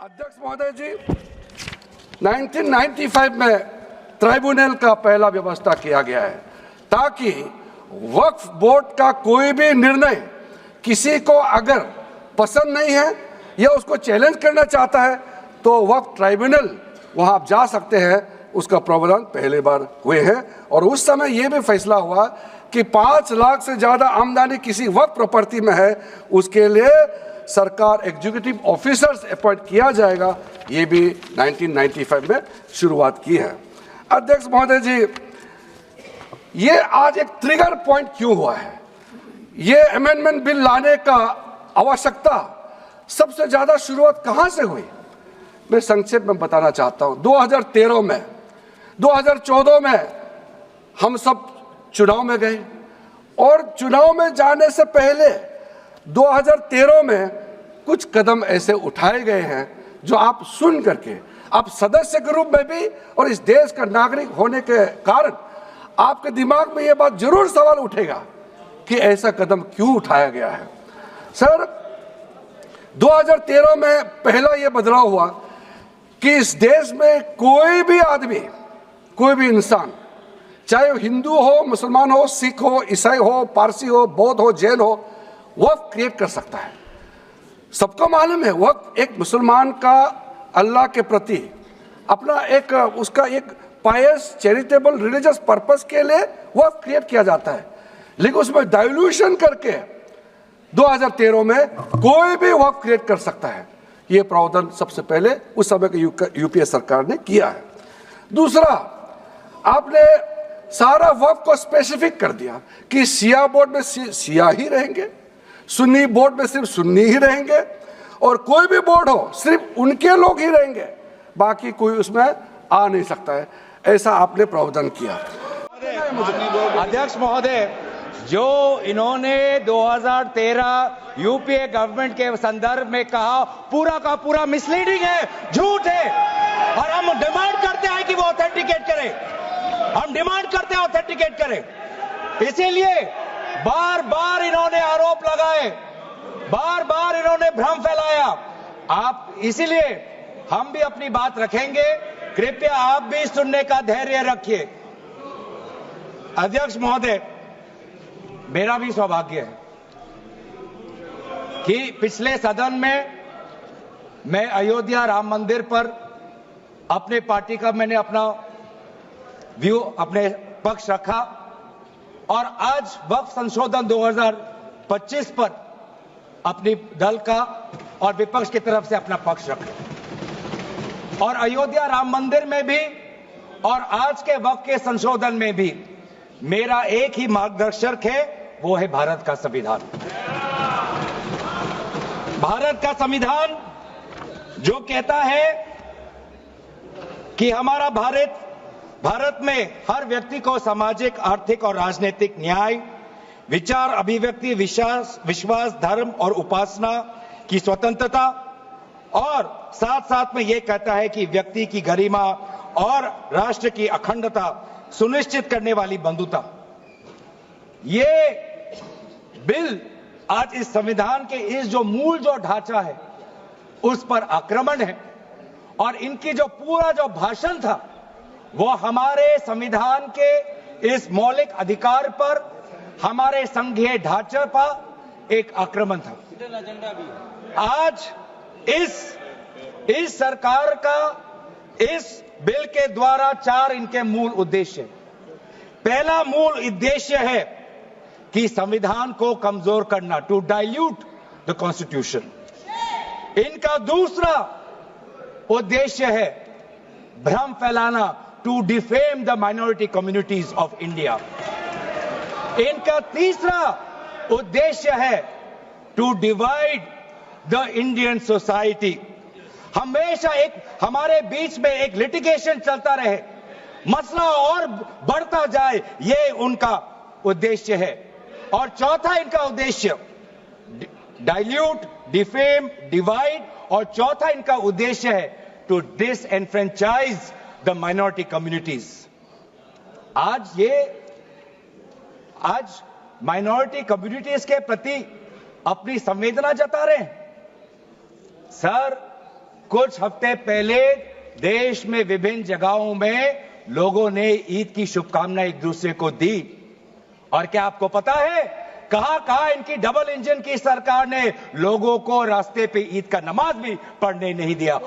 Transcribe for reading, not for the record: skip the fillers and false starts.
अध्यक्ष महोदय जी, 1995 में ट्राइब्यूनल का पहला व्यवस्था किया गया है ताकि वक्फ बोर्ड का कोई भी निर्णय किसी को अगर पसंद नहीं है या उसको चैलेंज करना चाहता है तो वक्फ ट्राइब्यूनल वहां आप जा सकते हैं। उसका प्रावधान पहले बार हुए हैं और उस समय यह भी फैसला हुआ कि 5 लाख से ज़्यादा आमदनी किसी वक्फ प्रॉपर्टी में है उसके लिए सरकार एग्जीक्यूटिव ऑफिसर्स अपॉइंट किया जाएगा। ये भी 1995 में शुरुआत की है। अध्यक्ष महोदय जी, ये आज एक ट्रिगर पॉइंट क्यों हुआ है? ये अमेंडमेंट बिल लाने का आवश्यकता सबसे ज़्यादा शुरुआत कहाँ से हुई? मैं संक्षेप में बताना चाहता हूँ। 2013 में 2014 में हम सब चुनाव में गए और चुनाव में जाने से पहले 2013 में कुछ कदम ऐसे उठाए गए हैं जो आप सुन करके आप सदस्य के रूप में भी और इस देश का नागरिक होने के कारण आपके दिमाग में यह बात जरूर सवाल उठेगा कि ऐसा कदम क्यों उठाया गया है। सर, 2013 में पहला यह बदलाव हुआ कि इस देश में कोई भी आदमी, कोई भी इंसान, चाहे वो हिंदू हो, मुसलमान हो, सिख हो, ईसाई हो, पारसी हो, बौद्ध हो, जैन हो, वक्फ क्रिएट कर सकता है। सबको मालूम है वक्फ एक मुसलमान का अल्लाह के प्रति अपना एक उसका एक पायस चैरिटेबल रिलीजियस पर्पस के लिए वक्फ क्रिएट किया जाता है, लेकिन उसमें डाइल्यूशन करके 2013 में कोई भी वक्फ क्रिएट कर सकता है। ये प्रावधान सबसे पहले उस समय की यूपीए सरकार ने किया है। दूसरा, आपने सारा वक्फ को स्पेसिफिक कर दिया कि शिया बोर्ड में शिया ही रहेंगे, सुन्नी बोर्ड में सिर्फ सुन्नी ही रहेंगे और कोई भी बोर्ड हो सिर्फ उनके लोग ही रहेंगे, बाकी कोई उसमें आ नहीं सकता है। ऐसा आपने प्रावधान किया। अध्यक्ष महोदय, जो इन्होंने 2013 यूपीए गवर्नमेंट के संदर्भ में कहा पूरा का पूरा मिसलीडिंग है, झूठ है और हम डिमांड करते हैं कि वो ऑथेंटिकेट करें। हम डिमांड करते हैं ऑथेंटिकेट करें। इसीलिए बार बार इन्होंने आरोप लगाए, बार बार इन्होंने भ्रम फैलाया। आप इसीलिए हम भी अपनी बात रखेंगे, कृपया आप भी सुनने का धैर्य रखिए। अध्यक्ष महोदय, मेरा भी सौभाग्य है कि पिछले सदन में मैं अयोध्या राम मंदिर पर अपने पार्टी का मैंने अपना व्यू, अपने पक्ष रखा और आज वक्फ संशोधन 2025 पर अपनी दल का और विपक्ष की तरफ से अपना पक्ष रखा और अयोध्या राम मंदिर में भी और आज के वक्फ के संशोधन में भी मेरा एक ही मार्गदर्शक है, वो है भारत का संविधान। भारत का संविधान जो कहता है कि हमारा भारत में हर व्यक्ति को सामाजिक, आर्थिक और राजनीतिक न्याय, विचार, अभिव्यक्ति, विश्वास, धर्म और उपासना की स्वतंत्रता और साथ साथ में यह कहता है कि व्यक्ति की गरिमा और राष्ट्र की अखंडता सुनिश्चित करने वाली बंधुता। ये बिल आज इस संविधान के इस जो मूल जो ढांचा है उस पर आक्रमण है और इनकी जो पूरा जो भाषण था वो हमारे संविधान के इस मौलिक अधिकार पर, हमारे संघीय ढांचे पर एक आक्रमण था। आज इस सरकार का इस बिल के द्वारा 4 इनके मूल उद्देश्य। पहला मूल उद्देश्य है कि संविधान को कमजोर करना, टू डाइल्यूट द कॉन्स्टिट्यूशन। इनका दूसरा उद्देश्य है भ्रम फैलाना, to defame the minority communities of India. इनका तीसरा उद्देश्य है to divide the Indian society. हमेशा एक हमारे बीच में एक लिटिगेशन चलता रहे, मसला और बढ़ता जाए, ये उनका उद्देश्य है। और चौथा इनका उद्देश्य डाइल्यूट, डिफेम, डिवाइड और चौथा इनका उद्देश्य है to disenfranchise the minority communities. आज माइनॉरिटी कम्युनिटीज के प्रति अपनी संवेदना जता रहे हैं। सर, कुछ हफ्ते पहले देश में विभिन्न जगहों में लोगों ने ईद की शुभकामनाएं एक दूसरे को दी। और क्या आपको पता है कहां कहां इनकी डबल इंजन की सरकार ने लोगों को रास्ते पे ईद का नमाज भी पढ़ने नहीं दिया।